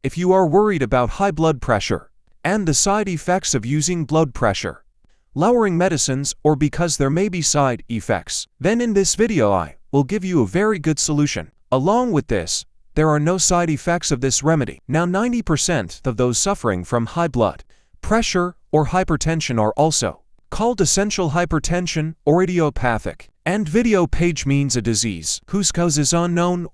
If you are worried about high blood pressure and the side effects of using blood pressure lowering medicines, or because there may be side effects, then in this video I will give you a very good solution. Along with this, there are no side effects of this remedy. Now 90% of those suffering from high blood pressure or hypertension are also called essential hypertension or idiopathic. And video page means a disease whose cause is unknown,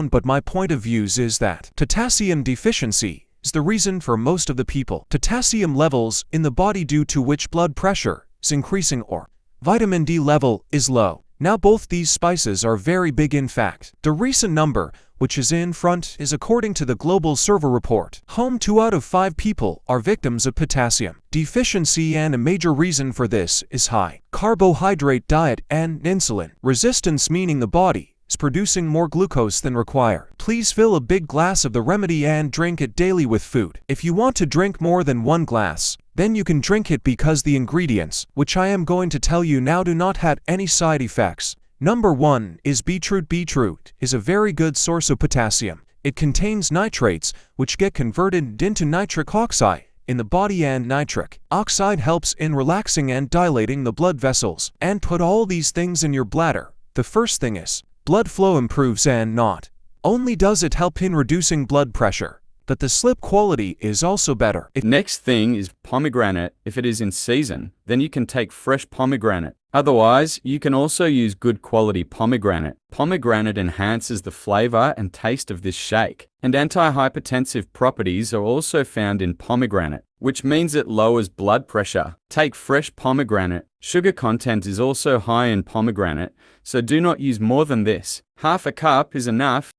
but my point of view is that potassium deficiency is the reason for most of the people. Potassium levels in the body due to which blood pressure is increasing or vitamin D level is low. Now both these spices are very big. In fact, the recent number which is in front is according to the Global Server Report. 2 out of 5 people are victims of potassium deficiency, and a major reason for this is high carbohydrate diet and insulin resistance, meaning the body is producing more glucose than required. Please fill a big glass of the remedy and drink it daily with food. If you want to drink more than 1 glass, then you can drink it, because the ingredients, which I am going to tell you now, do not have any side effects. Number 1 is beetroot. Beetroot is a very good source of potassium. It contains nitrates, which get converted into nitric oxide in the body, and nitric oxide helps in relaxing and dilating the blood vessels and put all these things in your bladder. The first thing is blood flow improves, and not only does it help in reducing blood pressure, but the sleep quality is also better. Next thing is pomegranate. If it is in season, then you can take fresh pomegranate. Otherwise, you can also use good quality pomegranate. Pomegranate enhances the flavor and taste of this shake, and antihypertensive properties are also found in pomegranate, which means it lowers blood pressure. Take fresh pomegranate. Sugar content is also high in pomegranate, so do not use more than this. Half a cup is enough.